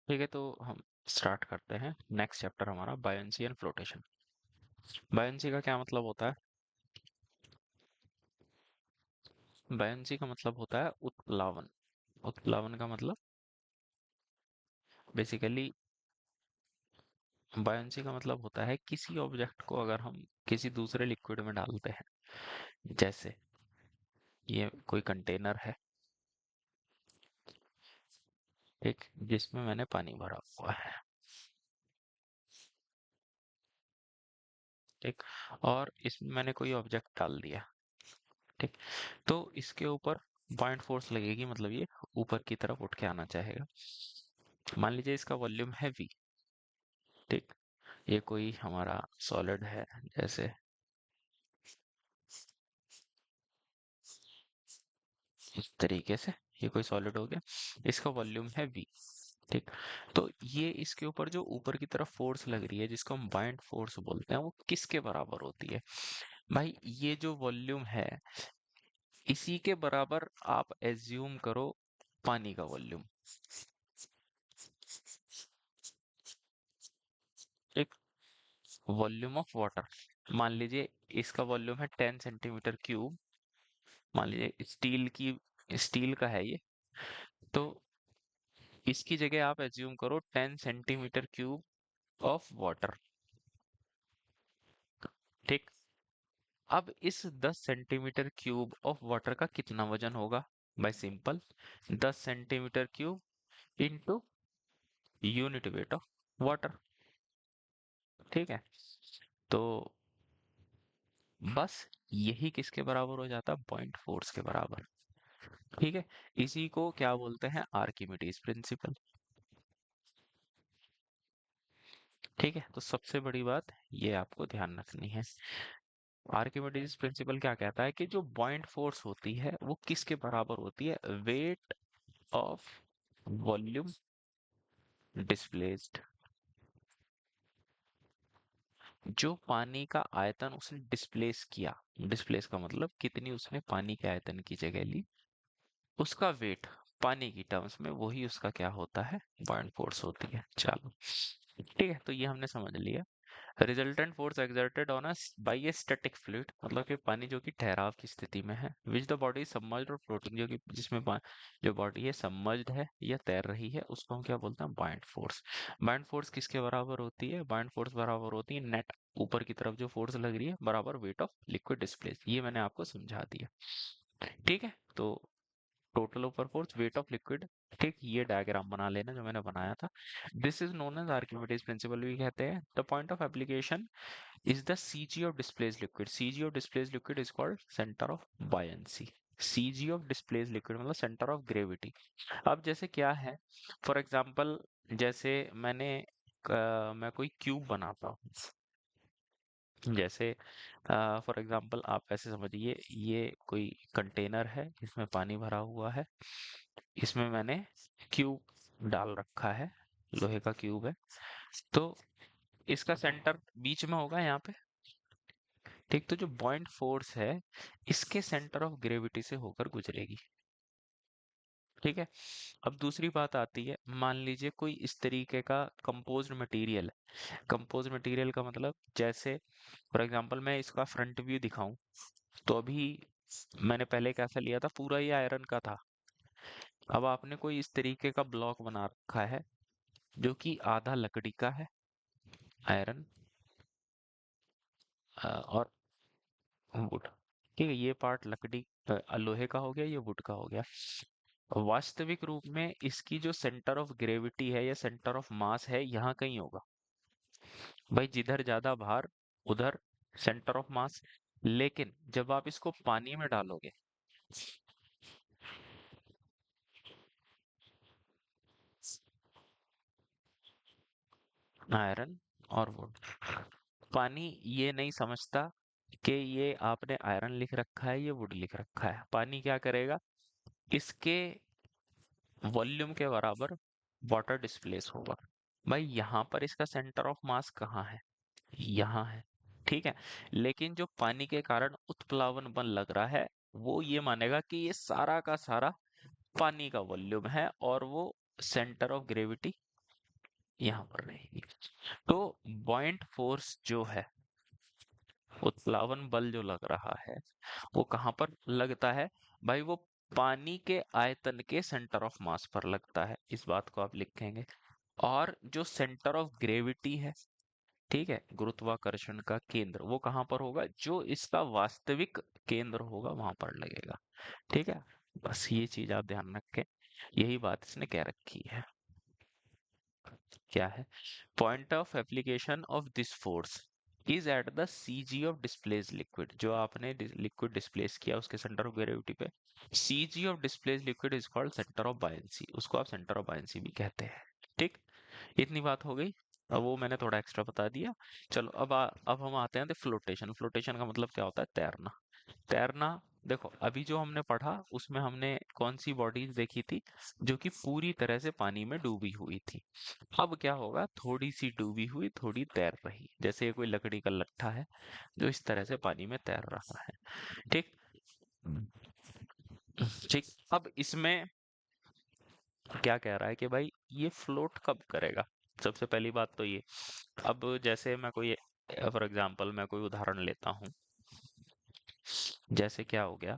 ठीक है, तो हम स्टार्ट करते हैं। नेक्स्ट चैप्टर हमारा बायोंसी एंड फ्लोटेशन। बायोंसी का क्या मतलब होता है? बायोंसी का मतलब होता है उत्प्लावन। उत्प्लावन का मतलब बेसिकली, बायोंसी का मतलब होता है किसी ऑब्जेक्ट को अगर हम किसी दूसरे लिक्विड में डालते हैं। जैसे ये कोई कंटेनर है, ठीक, जिसमें मैंने पानी भरा हुआ है, ठीक, और इसमें मैंने कोई ऑब्जेक्ट डाल दिया, ठीक। तो इसके ऊपर पॉइंट फोर्स लगेगी, मतलब ये ऊपर की तरफ उठ के आना चाहेगा। मान लीजिए इसका वॉल्यूम है V, ठीक। ये कोई हमारा सॉलिड है, जैसे इस तरीके से ये कोई सॉलिड हो गया, इसका वॉल्यूम है V, ठीक। तो ये इसके ऊपर जो ऊपर की तरफ फोर्स लग रही है, जिसको हम बाइंड फोर्स बोलते हैं, वो किसके बराबर होती है? भाई ये जो वॉल्यूम है, इसी के बराबर आप एज्यूम करो पानी का वॉल्यूम, ठीक। वॉल्यूम ऑफ वाटर, मान लीजिए इसका वॉल्यूम है 10 सेंटीमीटर क्यूब। मान लीजिए स्टील का है ये, तो इसकी जगह आप एज्यूम करो 10 सेंटीमीटर क्यूब ऑफ वाटर, ठीक। अब इस 10 सेंटीमीटर क्यूब ऑफ वाटर का कितना वजन होगा? भाई simple, 10 centimetre cube into unit weight of water, ठीक है। तो बस यही किसके बराबर हो जाता है? पॉइंट फोर्स के बराबर, ठीक है। इसी को क्या बोलते हैं? आर्किमिडीज प्रिंसिपल, ठीक है। तो सबसे बड़ी बात ये आपको ध्यान रखनी है। आर्किमिडीज प्रिंसिपल क्या कहता है कि जो पॉइंट फोर्स होती है वो किसके बराबर होती है? Weight of volume displaced. जो पानी का आयतन उसने डिस्प्लेस किया, डिस्प्लेस का मतलब कितनी उसने पानी के आयतन की जगह ली, उसका वेट पानी की टर्म्स में, वही उसका क्या होता है? पॉइंट फोर्स होती है। चलो, ठीक है, तो ये हमने समझ लिया। Resultant force exerted on us by a static fluid, मतलब कि पानी जो कि ठहराव की स्थिति में है, which the body is submerged और फ्लोटिंग, जो कि जो बॉडी है सबमर्ज्ड है या तैर रही है, उसको हम क्या बोलते हैं? Bind force. बाइंड फोर्स किसके बराबर होती है? बाइंड फोर्स बराबर होती है नेट, ऊपर की तरफ जो फोर्स लग रही है, बराबर वेट ऑफ लिक्विड डिस्प्लेस। ये मैंने आपको समझा दिया, ठीक है। तो टोटल ऊपर फोर्स, वेट ऑफ लिक्विड, ठीक। ये डायग्राम बना लेना जो मैंने बनाया था। This is known as Archimedes principle भी कहते हैं। The point of application is the CG of displaced liquid. CG of displaced liquid is called center of buoyancy. CG of displaced liquid मतलब center of gravity. अब जैसे क्या है, for example, जैसे मैं कोई क्यूब बनाता हूँ, जैसे फॉर एग्जाम्पल आप ऐसे समझिए, ये कोई कंटेनर है, इसमें पानी भरा हुआ है, इसमें मैंने क्यूब डाल रखा है, लोहे का क्यूब है। तो इसका सेंटर बीच में होगा यहाँ पे, ठीक। तो जो पॉइंट फोर्स है, इसके सेंटर ऑफ ग्रेविटी से होकर गुजरेगी, ठीक है। अब दूसरी बात आती है, मान लीजिए कोई इस तरीके का कंपोज्ड मटेरियल है। कंपोज्ड मटेरियल का मतलब, जैसे फॉर एग्जांपल मैं इसका फ्रंट व्यू दिखाऊं, तो अभी मैंने पहले कैसा लिया था, पूरा ये आयरन का था। अब आपने कोई इस तरीके का ब्लॉक बना रखा है, जो कि आधा लकड़ी का है, आयरन और वुड, ठीक है। ये पार्ट लकड़ी लोहे का हो गया, ये वुड का हो गया। वास्तविक रूप में इसकी जो सेंटर ऑफ ग्रेविटी है या सेंटर ऑफ मास है, यहाँ कहीं होगा। भाई जिधर ज्यादा भार, उधर सेंटर ऑफ मास। लेकिन जब आप इसको पानी में डालोगे, आयरन और वुड, पानी ये नहीं समझता कि ये आपने आयरन लिख रखा है, ये वुड लिख रखा है। पानी क्या करेगा? इसके वॉल्यूम के बराबर वाटर डिस्प्लेस होगा। भाई यहाँ पर इसका सेंटर ऑफ मास कहाँ है? यहाँ है, ठीक है। लेकिन जो पानी के कारण उत्प्लावन बल लग रहा है, वो ये मानेगा कि ये सारा का सारा पानी का वॉल्यूम है, और वो सेंटर ऑफ ग्रेविटी यहाँ पर रहेगी। तो पॉइंट फोर्स जो है, उत्प्लावन बल जो लग रहा है, वो कहाँ पर लगता है भाई? वो पानी के आयतन के सेंटर ऑफ मास पर लगता है, इस बात को आप लिखेंगे। और जो सेंटर ऑफ ग्रेविटी है, ठीक है, गुरुत्वाकर्षण का केंद्र, वो कहाँ पर होगा? जो इसका वास्तविक केंद्र होगा वहां पर लगेगा। ठीक है, बस ये चीज आप ध्यान रखें, यही बात इसने कह रखी है। क्या है? Point of application of this force is at the CG of displace liquid. जो आपने लिक्विड डिस्प्लेस किया उसके सेंटर ऑफ ग्रेविटी पे, CG of displace liquid is called centre of buoyancy, उसको आप सेंटर ऑफ बायंसी भी कहते हैं। ठीक, इतनी बात हो गई। अब वो मैंने थोड़ा एक्स्ट्रा बता दिया। चलो अब हम आते हैं फ्लोटेशन। फ्लोटेशन का मतलब क्या होता है? तैरना। तैरना, देखो अभी जो हमने पढ़ा उसमें हमने कौन सी बॉडीज देखी थी? जो कि पूरी तरह से पानी में डूबी हुई थी। अब क्या होगा? थोड़ी सी डूबी हुई, थोड़ी तैर रही, जैसे ये कोई लकड़ी का लट्ठा है जो इस तरह से पानी में तैर रहा है। ठीक, ठीक। अब इसमें क्या कह रहा है कि भाई ये फ्लोट कब करेगा? सबसे पहली बात तो ये, अब जैसे मैं कोई, फॉर एग्जांपल मैं कोई उदाहरण लेता हूँ, जैसे क्या हो गया,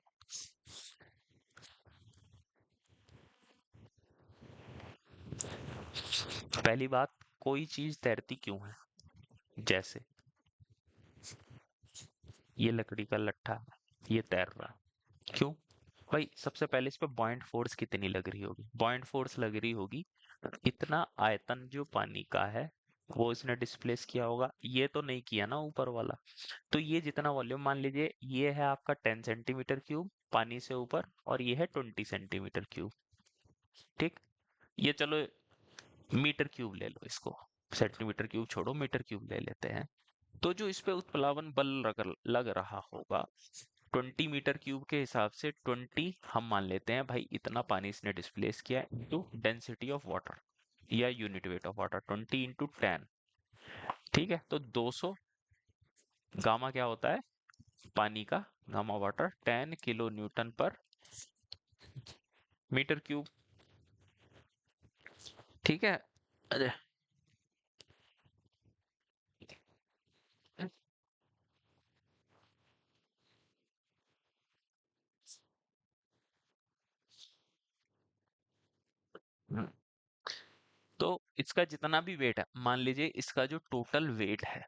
पहली बात, कोई चीज तैरती क्यों है? जैसे ये लकड़ी का लट्ठा है, ये तैर रहा है, क्यों? भाई सबसे पहले इस पे बॉइंट फोर्स कितनी लग रही होगी? बॉइंट फोर्स लग रही होगी इतना आयतन जो पानी का है, वो इसने डिस्प्लेस किया होगा। ये तो नहीं किया ना ऊपर वाला। तो ये जितना वॉल्यूम, मान लीजिए ये है आपका 10 सेंटीमीटर क्यूब पानी से ऊपर, और ये है 20 सेंटीमीटर क्यूब। ठीक, ये चलो मीटर क्यूब ले लो इसको, सेंटीमीटर क्यूब छोड़ो, मीटर क्यूब ले लेते हैं। तो जो इस पे उत्प्लावन बल लग रहा होगा 20 मीटर क्यूब के हिसाब से, 20 हम मान लेते हैं भाई, इतना पानी इसने डिस्प्लेस किया इंटू डेंसिटी ऑफ वाटर या unit weight of water, 20 into 10। ठीक है, तो 200 गामा क्या होता है पानी का? गामा वाटर 10 किलो न्यूटन पर मीटर क्यूब। ठीक है, अरे हम्म, तो इसका जितना भी वेट है, मान लीजिए इसका जो टोटल वेट है,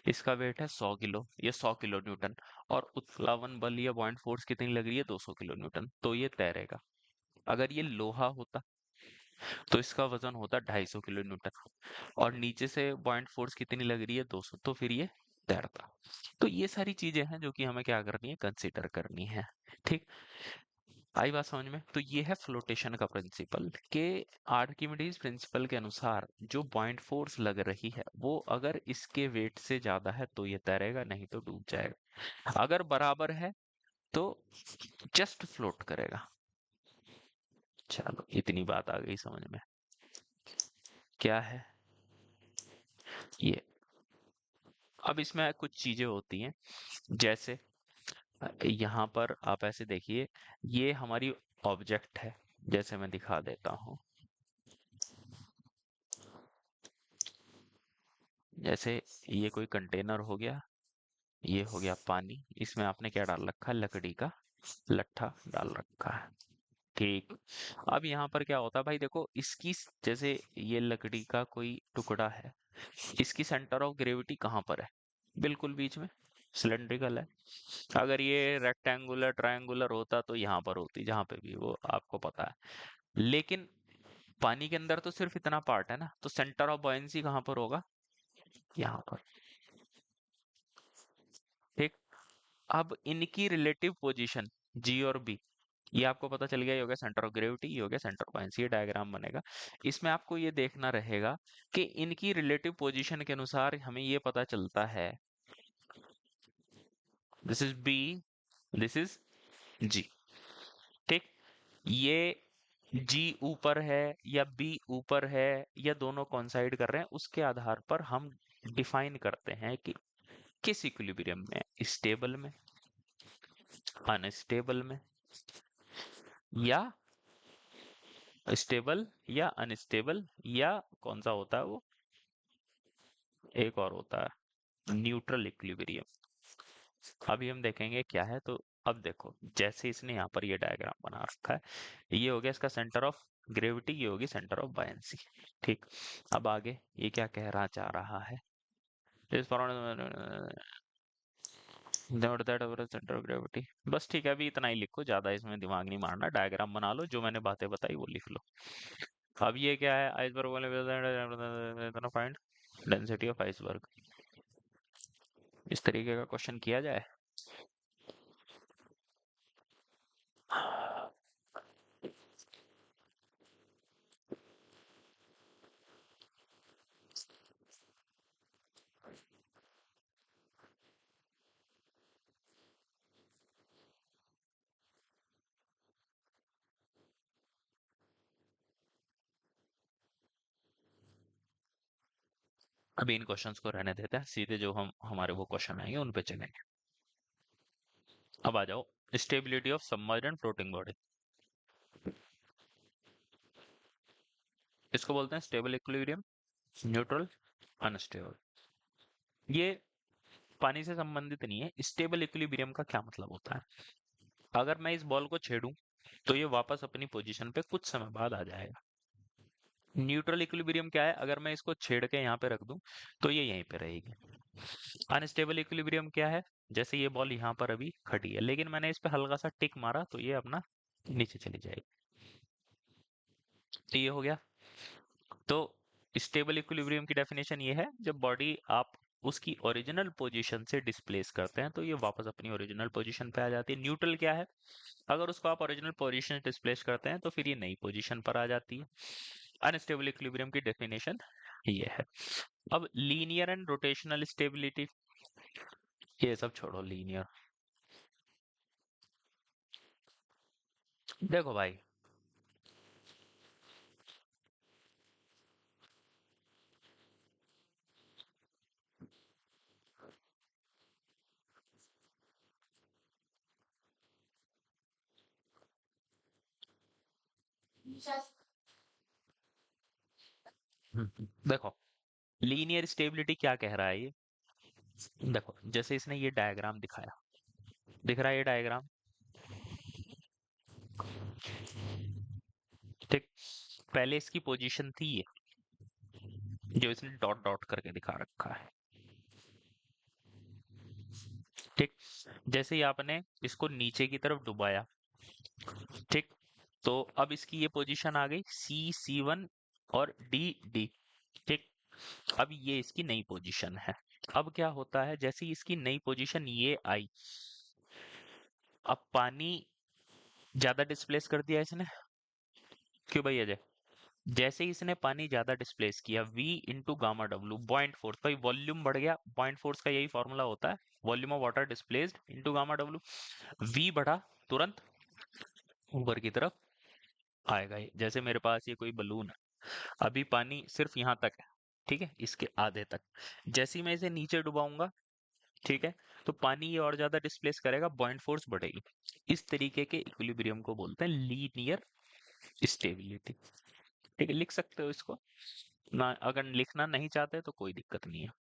इसका वेट है 100 किलो, ये 100 किलो न्यूटन, और उत्प्लावन बल या पॉइंट फोर्स कितनी लग रही है? 200 किलो न्यूटन, तो ये तैरेगा। अगर ये लोहा होता तो इसका वजन होता 250 किलो न्यूटन, और नीचे से पॉइंट फोर्स कितनी लग रही है? 200, तो फिर ये तैरता। तो ये सारी चीजें हैं जो कि हमें क्या करनी है? कंसीडर करनी है। ठीक, आई बात समझ में? तो ये है फ्लोटेशन का प्रिंसिपल, के आर्किमिडीज प्रिंसिपल के अनुसार जो पॉइंट फोर्स लग रही है वो अगर इसके वेट से ज्यादा है तो ये तैरेगा, नहीं तो डूब जाएगा। अगर बराबर है तो जस्ट फ्लोट करेगा। चलो इतनी बात आ गई समझ में। क्या है ये? अब इसमें कुछ चीजें होती हैं, जैसे यहाँ पर आप ऐसे देखिए, ये हमारी ऑब्जेक्ट है, जैसे मैं दिखा देता हूँ। जैसे ये कोई कंटेनर हो गया, ये हो गया पानी, इसमें आपने क्या डाल रखा है? लकड़ी का लट्ठा डाल रखा है। ठीक, अब यहाँ पर क्या होता है भाई? देखो इसकी जैसे ये लकड़ी का कोई टुकड़ा है, इसकी सेंटर ऑफ ग्रेविटी कहाँ पर है? बिल्कुल बीच में, सिलेंड्रिकल है। अगर ये रेक्टेंगुलर ट्रायंगुलर होता तो यहाँ पर होती, जहां पे भी, वो आपको पता है। लेकिन पानी के अंदर तो सिर्फ इतना पार्ट है ना, तो सेंटर ऑफ बॉयंसी कहाँ पर होगा? यहाँ पर। ठीक, अब इनकी रिलेटिव पोजीशन जी और बी, ये आपको पता चल गया, ये हो गया सेंटर ऑफ ग्रेविटी, ये हो गया सेंटर ऑफ बॉयंसी, ये डायग्राम बनेगा। इसमें आपको ये देखना रहेगा कि इनकी रिलेटिव पोजीशन के अनुसार हमें ये पता चलता है, this is B, this is G. ठीक, ये जी ऊपर है या बी ऊपर है, या दोनों कॉन्साइड कर रहे हैं, उसके आधार पर हम डिफाइन करते हैं कि किस इक्विलिब्रियम में, स्टेबल में, अनस्टेबल में, या स्टेबल या अनस्टेबल, या कौन सा होता है वो, एक और होता है न्यूट्रल इक्विलिब्रियम। अभी हम देखेंगे क्या है। तो अब देखो, जैसे इसने यहाँ पर ये डायग्राम बना रखा है, ये हो गया इसका सेंटर ऑफ ग्रेविटी, ये होगी सेंटर ऑफ बायंसी। ठीक, अब आगे ये क्या कह रहा चाह रहा है, इस सेंटर ऑफ ग्रेविटी। बस ठीक है, अभी इतना ही लिखो, ज्यादा इसमें दिमाग नहीं मारना, डायग्राम बना लो, जो मैंने बातें बताई वो लिख लो। अब ये क्या है, आइसबर्ग वाले फाइंड डेंसिटी ऑफ आइसबर्ग, इस तरीके का क्वेश्चन किया जाए। अभी इन क्वेश्चंस को रहने देते हैं, सीधे जो हम हमारे वो क्वेश्चन आएंगे उन पे चलेंगे। अब आ जाओ, stability of submerged and floating body, इसको बोलते हैं स्टेबल इक्विलिब्रियम, न्यूट्रल, अनस्टेबल। ये पानी से संबंधित नहीं है। स्टेबल इक्विलिब्रियम का क्या मतलब होता है, अगर मैं इस बॉल को छेड़ूं तो ये वापस अपनी पोजीशन पे कुछ समय बाद आ जाएगा। न्यूट्रल इक्विलिब्रियम क्या है, अगर मैं इसको छेड़ के यहाँ पे रख दूं तो ये यहीं पे रहेगी। अनस्टेबल इक्विलिब्रियम क्या है, जैसे ये बॉल यहाँ पर अभी खड़ी है, लेकिन मैंने इस पे हल्का सा टिक मारा तो ये अपना नीचे चली जाएगी। तो ये हो गया। तो स्टेबल इक्विलिब्रियम की डेफिनेशन ये है, जब बॉडी आप उसकी ओरिजिनल पोजीशन से डिस्प्लेस करते हैं तो ये वापस अपनी ओरिजिनल पोजीशन पे आ जाती है। न्यूट्रल क्या है, अगर उसको आप ओरिजिनल पोजीशन से डिस्प्लेस करते हैं तो फिर ये नई पोजीशन पर आ जाती है। अनस्टेबल इक्विलिब्रियम की डेफिनेशन ये है। अब लीनियर एंड रोटेशनल स्टेबिलिटी, ये सब छोड़ो, लीनियर। देखो भाई, देखो लीनियर स्टेबिलिटी क्या कह रहा है ये, देखो जैसे इसने ये डायग्राम दिखाया, दिख रहा है ये डायग्राम, ठीक। पहले इसकी पोजीशन थी ये, जो इसने डॉट डॉट करके दिखा रखा है, ठीक। जैसे ही आपने इसको नीचे की तरफ डुबाया, ठीक, तो अब इसकी ये पोजीशन आ गई C1 और D, ठीक। अब ये इसकी नई पोजीशन है। अब क्या होता है, जैसे ही इसकी नई पोजीशन ये आई, अब पानी ज्यादा डिस्प्लेस कर दिया इसने, क्यों भाई अजय, जैसे ही इसने पानी ज्यादा डिस्प्लेस किया, V into gamma W, point force, भाई वॉल्यूम बढ़ गया, पॉइंट फोर्स का यही फॉर्मूला होता है, volume of water displaced into gamma W. V बढ़ा, तुरंत ऊपर की तरफ आएगा ये। जैसे मेरे पास ये कोई बलून है, अभी पानी सिर्फ यहाँ तक है, ठीक है, इसके आधे तक, जैसे ही मैं इसे नीचे डुबाऊंगा, ठीक है, तो पानी ये और ज्यादा डिस्प्लेस करेगा, पॉइंट फोर्स बढ़ेगी। इस तरीके के इक्विलिब्रियम को बोलते हैं लीनियर स्टेबिलिटी। ठीक है, लिख सकते हो इसको ना, अगर लिखना नहीं चाहते तो कोई दिक्कत नहीं है,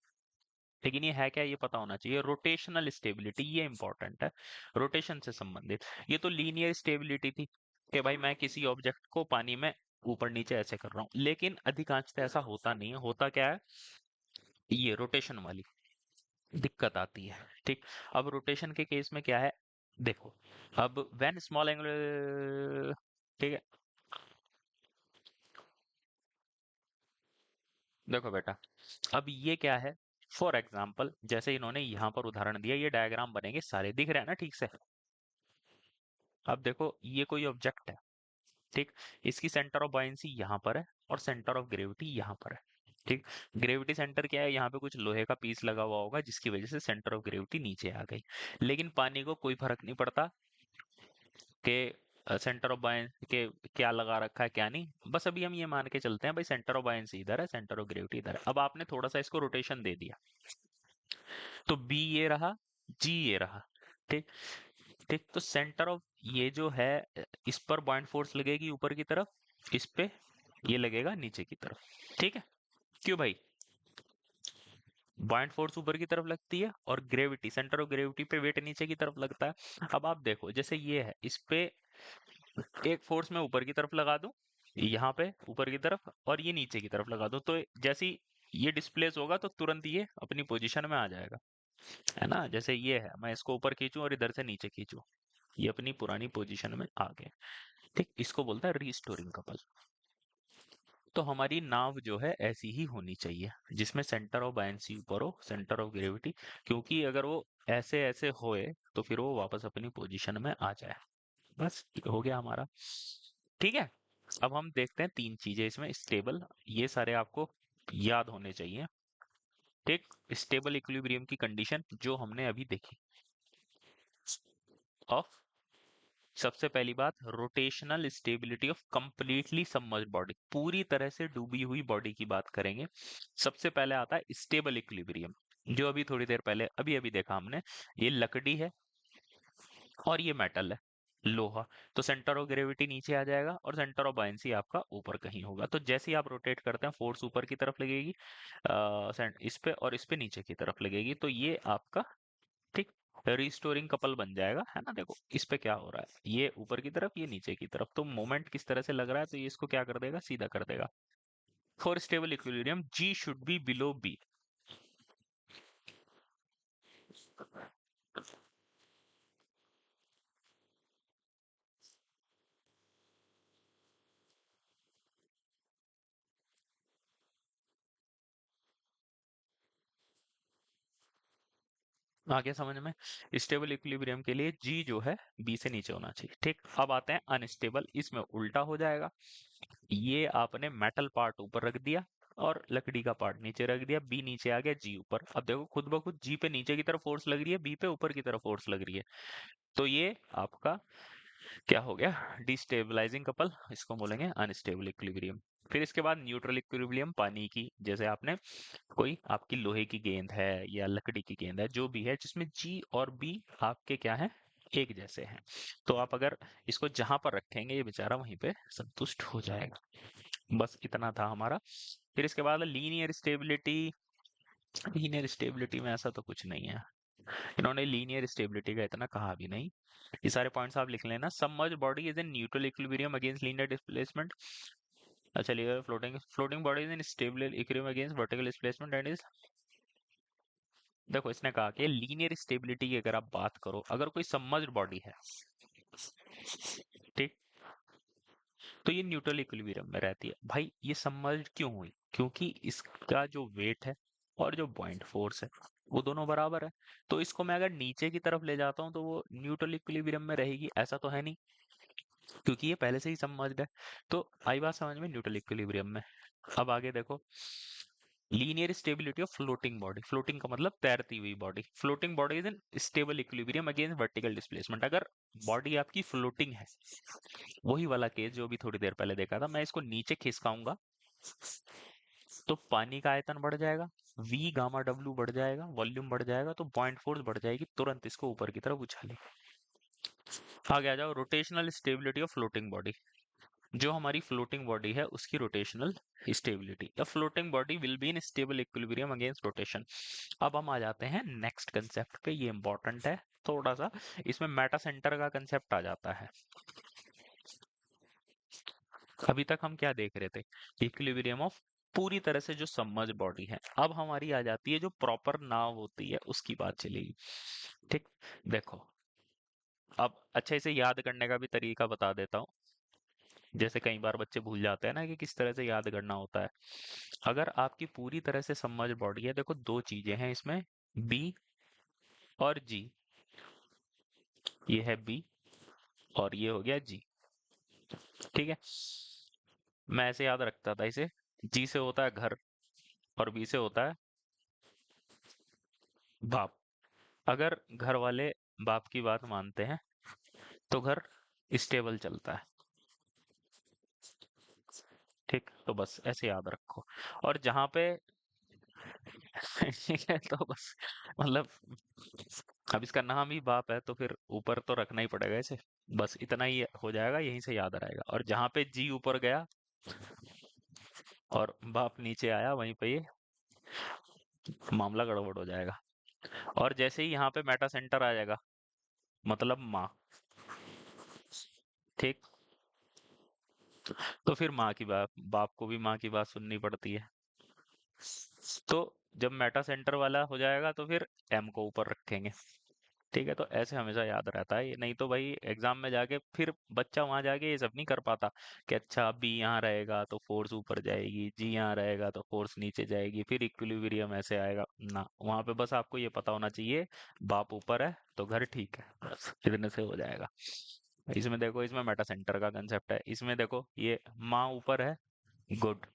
लेकिन ये है क्या ये पता होना चाहिए। रोटेशनल स्टेबिलिटी, ये इंपॉर्टेंट है, रोटेशन से संबंधित। ये तो लीनियर स्टेबिलिटी थी कि भाई मैं किसी ऑब्जेक्ट को पानी में ऊपर नीचे ऐसे कर रहा हूँ, लेकिन अधिकांशतः ऐसा होता नहीं है। होता क्या है, ये रोटेशन वाली दिक्कत आती है, ठीक। अब रोटेशन के केस में क्या है, देखो, अब व्हेन स्मॉल एंगुलर, ठीक है, देखो बेटा, अब ये क्या है, फॉर एग्जाम्पल जैसे इन्होंने यहाँ पर उदाहरण दिया, ये डायग्राम बनेंगे सारे, दिख रहे हैं ना ठीक से। अब देखो ये कोई ऑब्जेक्ट है, ठीक, इसकी सेंटर ऑफ बायंसी यहाँ पर है और सेंटर ऑफ ग्रेविटी यहाँ पर है, ठीक। ग्रेविटी सेंटर क्या है, यहाँ पे कुछ लोहे का पीस लगा हुआ होगा जिसकी वजह से सेंटर ऑफ ग्रेविटी नीचे आ गई, लेकिन पानी को कोई फर्क नहीं पड़ता कि सेंटर ऑफ बायंस के क्या लगा रखा है क्या नहीं, बस अभी हम ये मान के चलते हैं भाई सेंटर ऑफ बायंसी इधर है, सेंटर ऑफ ग्रेविटी इधर है। अब आपने थोड़ा सा इसको रोटेशन दे दिया, तो बी ये रहा, जी ये रहा, ठीक। ठीक, तो सेंटर ऑफ ये जो है, इस पर पॉइंट फोर्स लगेगी ऊपर की तरफ, इस पे ये लगेगा नीचे की तरफ। ठीक है, क्यों भाई? बाइंड फोर्स ऊपर की तरफ लगती है और ग्रेविटी, सेंटर ऑफ ग्रेविटी पे वेट नीचे की तरफ लगता है। अब आप देखो, जैसे ये है, इस पे एक फोर्स मैं ऊपर की तरफ लगा दूं, यहाँ पे ऊपर की तरफ, और ये नीचे की तरफ लगा दूं, तो जैसे ही ये डिस्प्लेस होगा तो तुरंत ये अपनी पोजीशन में आ जाएगा, है ना? जैसे ये है, मैं इसको ऊपर खींचूं और इधर से नीचे खींचूं, ये अपनी पुरानी पोजीशन में आ गए। ठीक, इसको बोलता है रीस्टोरिंग कपल। तो हमारी नाव जो है ऐसी ही होनी चाहिए, जिसमें सेंटर ऑफ बायंसी ऊपर हो, सेंटर ऑफ ग्रेविटी, क्योंकि अगर वो ऐसे ऐसे होए तो फिर वो वापस अपनी पोजीशन में आ जाए। बस हो गया हमारा। ठीक है, अब हम देखते हैं तीन चीजें इसमें स्टेबल, ये सारे आपको याद होने चाहिए। ठीक, स्टेबल इक्विलिब्रियम की कंडीशन जो हमने अभी देखी, ऑफ, सबसे पहली बात, rotational stability of completely submerged body, पूरी तरह से डूबी हुई बॉडी की बात करेंगे। सबसे पहले आता है स्टेबल इक्विलिब्रियम, जो अभी थोड़ी देर पहले अभी अभी देखा हमने। ये लकड़ी है और ये मेटल है, लोहा। तो सेंटर ऑफ ग्रेविटी नीचे आ जाएगा और सेंटर ऑफ बायंसी आपका ऊपर कहीं होगा। तो जैसे ही आप रोटेट करते हैं, फोर्स ऊपर की तरफ लगेगी, इस पे और इस पे नीचे की तरफ लगेगी, तो ये आपका, ठीक, रिस्टोरिंग कपल बन जाएगा, है ना? देखो इस पे क्या हो रहा है, ये ऊपर की तरफ, ये नीचे की तरफ, तो मोमेंट किस तरह से लग रहा है, तो ये इसको क्या कर देगा, सीधा कर देगा। For stable equilibrium G should be below B. आगे समझ में? स्टेबल इक्विलिब्रियम के लिए जी जो है बी से नीचे होना चाहिए। ठीक, अब आते हैं अनस्टेबल, इसमें उल्टा हो जाएगा। ये आपने मेटल पार्ट ऊपर रख दिया और लकड़ी का पार्ट नीचे रख दिया, बी नीचे आ गया, जी ऊपर। अब देखो खुद ब खुद जी पे नीचे की तरफ फोर्स लग रही है, बी पे ऊपर की तरफ फोर्स लग रही है, तो ये आपका क्या हो गया, डिस्टेबलाइजिंग कपल, इसको बोलेंगे अनस्टेबल इक्विलिब्रियम। फिर इसके बाद न्यूट्रल इक्विलिब्रियम, पानी की, जैसे आपने कोई आपकी लोहे की गेंद है या लकड़ी की गेंद है, जो भी है, जिसमें जी और बी आपके क्या है, एक जैसे हैं, तो आप अगर इसको जहां पर रखेंगे ये बेचारा वहीं पे संतुष्ट हो जाएगा। बस इतना था हमारा। फिर इसके बाद लीनियर स्टेबिलिटी। लीनियर स्टेबिलिटी में ऐसा तो कुछ नहीं है, इन्होंने लीनियर स्टेबिलिटी का इतना कहा भी नहीं। ये सारे पॉइंट्स आप लिख लेना। Submerged body is in neutral equilibrium against linear displacement. अच्छा, चलिए, floating floating body is in stable equilibrium against vertical displacement and is, देखो इसने कहा कि लीनियर स्टेबिलिटी की अगर आप बात करो, अगर कोई सबमर्ज्ड बॉडी है, ठीक, तो ये न्यूट्रल इक्विलिब्रियम में रहती है। भाई ये सबमर्ज्ड क्यों हुई? क्योंकि इसका जो वेट है और जो पॉइंट फोर्स है वो दोनों बराबर है। तो इसको मैं अगर नीचे की तरफ ले जाता हूँ तो वो न्यूट्रल इक्विलिब्रियम में रहेगी, ऐसा तो है नहीं, क्योंकि ये पहले से ही सबमर्ज्ड है। तो आई बात समझ में, न्यूट्रल इक्विलिब्रियम में। अब आगे देखो, linear stability of floating body, floating का मतलब तैरती हुई body, floating body is in stable equilibrium against vertical displacement. अगर बॉडी आपकी फ्लोटिंग है, वही वाला केस जो अभी थोड़ी देर पहले देखा था, मैं इसको नीचे खिसकाऊंगा तो पानी का आयतन बढ़ जाएगा, वी गामा डब्ल्यू बढ़ जाएगा, वॉल्यूम बढ़ जाएगा, तो पॉइंट फोर्स बढ़ जाएगी, तुरंत इसको ऊपर की तरफ उछाले। आगे आ जाओ, rotational stability of floating body, जो हमारी फ्लोटिंग बॉडी है उसकी rotational stability. The floating body will be in stable equilibrium against rotation. अब हम आ जाते हैं नेक्स्ट कंसेप्ट पे, ये इंपॉर्टेंट है थोड़ा सा, इसमें मेटा सेंटर का कंसेप्ट आ जाता है। अभी तक हम क्या देख रहे थे, इक्विलिब्रियम ऑफ पूरी तरह से जो सबमर्ज बॉडी है। अब हमारी आ जाती है जो प्रॉपर नाव होती है उसकी बात चलेगी। ठीक, देखो, अब अच्छा इसे याद करने का भी तरीका बता देता हूँ। जैसे कई बार बच्चे भूल जाते हैं ना कि किस तरह से याद करना होता है। अगर आपकी पूरी तरह से सबमर्ज बॉडी है, देखो दो चीजें हैं इसमें, बी और जी। ये है बी और ये हो गया जी। ठीक है, मैं ऐसे याद रखता था इसे, जी से होता है घर और बी से होता है बाप। अगर घर वाले बाप की बात मानते हैं तो घर स्टेबल चलता है। ठीक, तो बस ऐसे याद रखो। और जहां पे ठीक है, तो बस मतलब अब इसका नाम ही बाप है तो फिर ऊपर तो रखना ही पड़ेगा इसे। बस इतना ही हो जाएगा, यहीं से याद रहेगा। और जहां पे जी ऊपर गया और बाप नीचे आया, वहीं पे ये मामला गड़बड़ हो जाएगा। और जैसे ही यहाँ पे मेटा सेंटर आ जाएगा, मतलब माँ, ठीक, तो फिर माँ की बात, बाप को भी माँ की बात सुननी पड़ती है। तो जब मेटा सेंटर वाला हो जाएगा तो फिर एम को ऊपर रखेंगे। ठीक है, तो ऐसे हमेशा याद रहता है ये, नहीं तो भाई एग्जाम में जाके फिर बच्चा वहां जाके ये सब नहीं कर पाता कि अच्छा बी यहाँ रहेगा तो फोर्स ऊपर जाएगी, जी यहाँ रहेगा तो फोर्स नीचे जाएगी, फिर इक्विलिब्रियम ऐसे आएगा ना। वहां पे बस आपको ये पता होना चाहिए बाप ऊपर है तो घर ठीक है, बस इतने से हो जाएगा। इसमें देखो, इसमें मेटा सेंटर का कंसेप्ट है, इसमें देखो ये माँ ऊपर है, गुड,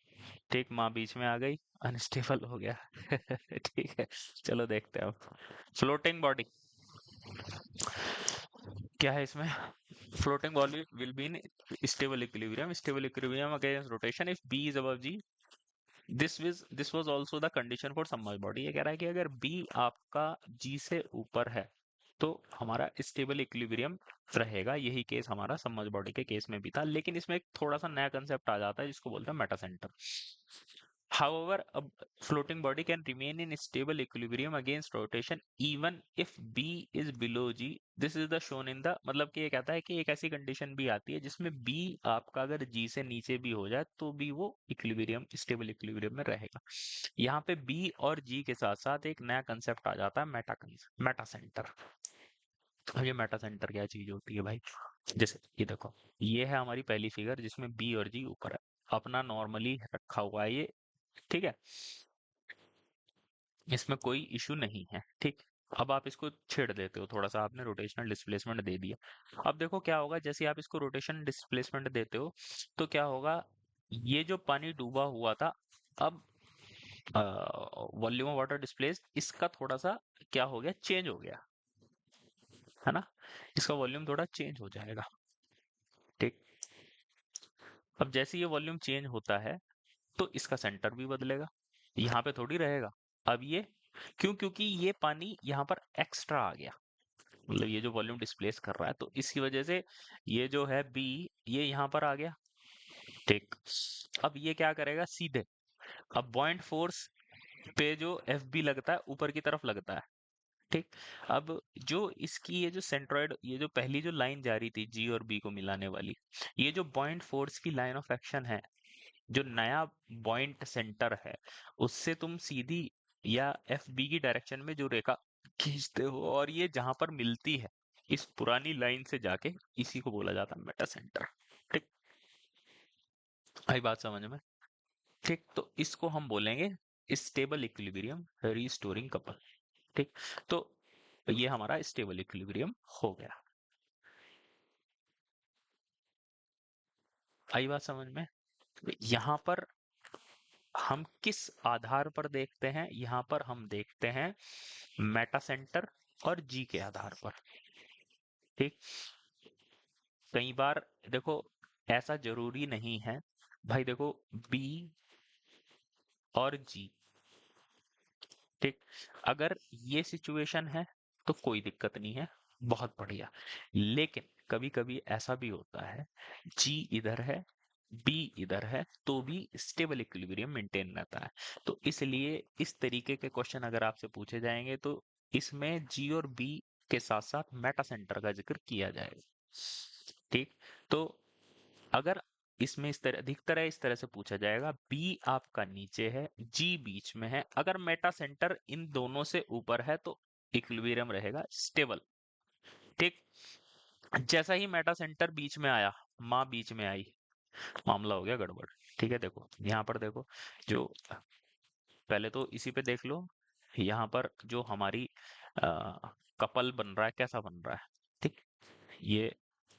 ठीक, माँ बीच में आ गई, अनस्टेबल हो गया। ठीक है, चलो देखते हैं अब। फ्लोटिंग बॉडी क्या है इसमें? Floating body will be in stable equilibrium, stable equilibrium against rotation if B is above G. This was also the condition for submerged body. ये कह रहा है कि अगर बी आपका जी से ऊपर है तो हमारा स्टेबल इक्विलिब्रियम रहेगा। यही केस हमारा सबमर्ज्ड बॉडी के केस में भी था, लेकिन इसमें एक थोड़ा सा नया कंसेप्ट आ जाता है जिसको बोलते हैं meta centre. However, a floating body can remain in stable equilibrium against rotation even if B is below G. This is the shown in the, मतलब कि ये कहता है कि एक ऐसी कंडीशन भी आती है जिसमें B आपका अगर G से नीचे भी हो जाए तो भी वो इक्विलिब्रियम, स्टेबल इक्विलिब्रियम में रहेगा। यहाँ पे B और G के साथ साथ एक नया कंसेप्ट आ जाता है, मेटा सेंटर। अब ये मेटा सेंटर क्या चीज होती है भाई? जैसे ये देखो, ये है हमारी पहली फिगर जिसमें बी और जी ऊपर है, अपना नॉर्मली रखा हुआ है ये, ठीक है, इसमें कोई इशू नहीं है, ठीक। अब आप इसको छेड़ देते हो थोड़ा सा, आपने रोटेशनल डिस्प्लेसमेंट दे दिया। अब देखो क्या होगा, जैसे आप इसको रोटेशन डिस्प्लेसमेंट देते हो तो क्या होगा, ये जो पानी डूबा हुआ था, अब वॉल्यूम ऑफ वाटर डिस्प्लेस इसका थोड़ा सा क्या हो गया, चेंज हो गया, है ना, इसका वॉल्यूम थोड़ा चेंज हो जाएगा, ठीक। अब जैसे ये वॉल्यूम चेंज होता है तो इसका सेंटर भी बदलेगा, यहाँ पे थोड़ी रहेगा। अब ये क्यों? क्योंकि ये पानी यहाँ पर एक्स्ट्रा आ गया, मतलब ये जो वॉल्यूम डिस्प्लेस कर रहा है तो इसकी वजह से ये जो है बी, ये यहाँ पर आ गया, ठीक। अब ये क्या करेगा सीधे, अब पॉइंट फोर्स पे जो एफ बी लगता है ऊपर की तरफ लगता है, ठीक। अब जो इसकी ये जो सेंट्रोइड, ये जो पहली जो लाइन जा रही थी जी और बी को मिलाने वाली, ये जो पॉइंट फोर्स की लाइन ऑफ एक्शन है, जो नया पॉइंट सेंटर है, उससे तुम सीधी या एफ बी की डायरेक्शन में जो रेखा खींचते हो और ये जहां पर मिलती है इस पुरानी लाइन से जाके, इसी को बोला जाता है मेटा सेंटर, ठीक। आई बात समझ में? ठीक, तो इसको हम बोलेंगे स्टेबल इक्विलिब्रियम रीस्टोरिंग कपल, ठीक। तो ये हमारा स्टेबल इक्विलिब्रियम हो गया। आई बात समझ में? यहाँ पर हम किस आधार पर देखते हैं? यहाँ पर हम देखते हैं मेटा सेंटर और जी के आधार पर, ठीक। कई बार देखो ऐसा जरूरी नहीं है भाई, देखो बी और जी, ठीक, अगर ये सिचुएशन है तो कोई दिक्कत नहीं है, बहुत बढ़िया। लेकिन कभी कभी ऐसा भी होता है, जी इधर है, बी इधर है, तो भी स्टेबल इक्विलिब्रियम मेंटेन रहता है। तो इसलिए इस तरीके के क्वेश्चन अगर आपसे पूछे जाएंगे तो इसमें जी और बी के साथ साथ मेटा सेंटर का जिक्र किया जाएगा, ठीक। तो अगर इसमें इस तरह अधिकतर है, इस तरह से पूछा जाएगा, बी आपका नीचे है, जी बीच में है, अगर मेटा सेंटर इन दोनों से ऊपर है तो इक्विलिब्रियम रहेगा स्टेबल, ठीक। जैसा ही मेटा सेंटर बीच में आया, माँ बीच में आई, मामला हो गया गड़बड़, ठीक है। देखो यहाँ पर देखो, जो पहले तो इसी पे देख लो, यहाँ पर जो हमारी कपल बन रहा है, कैसा बन रहा है, ठीक, ये,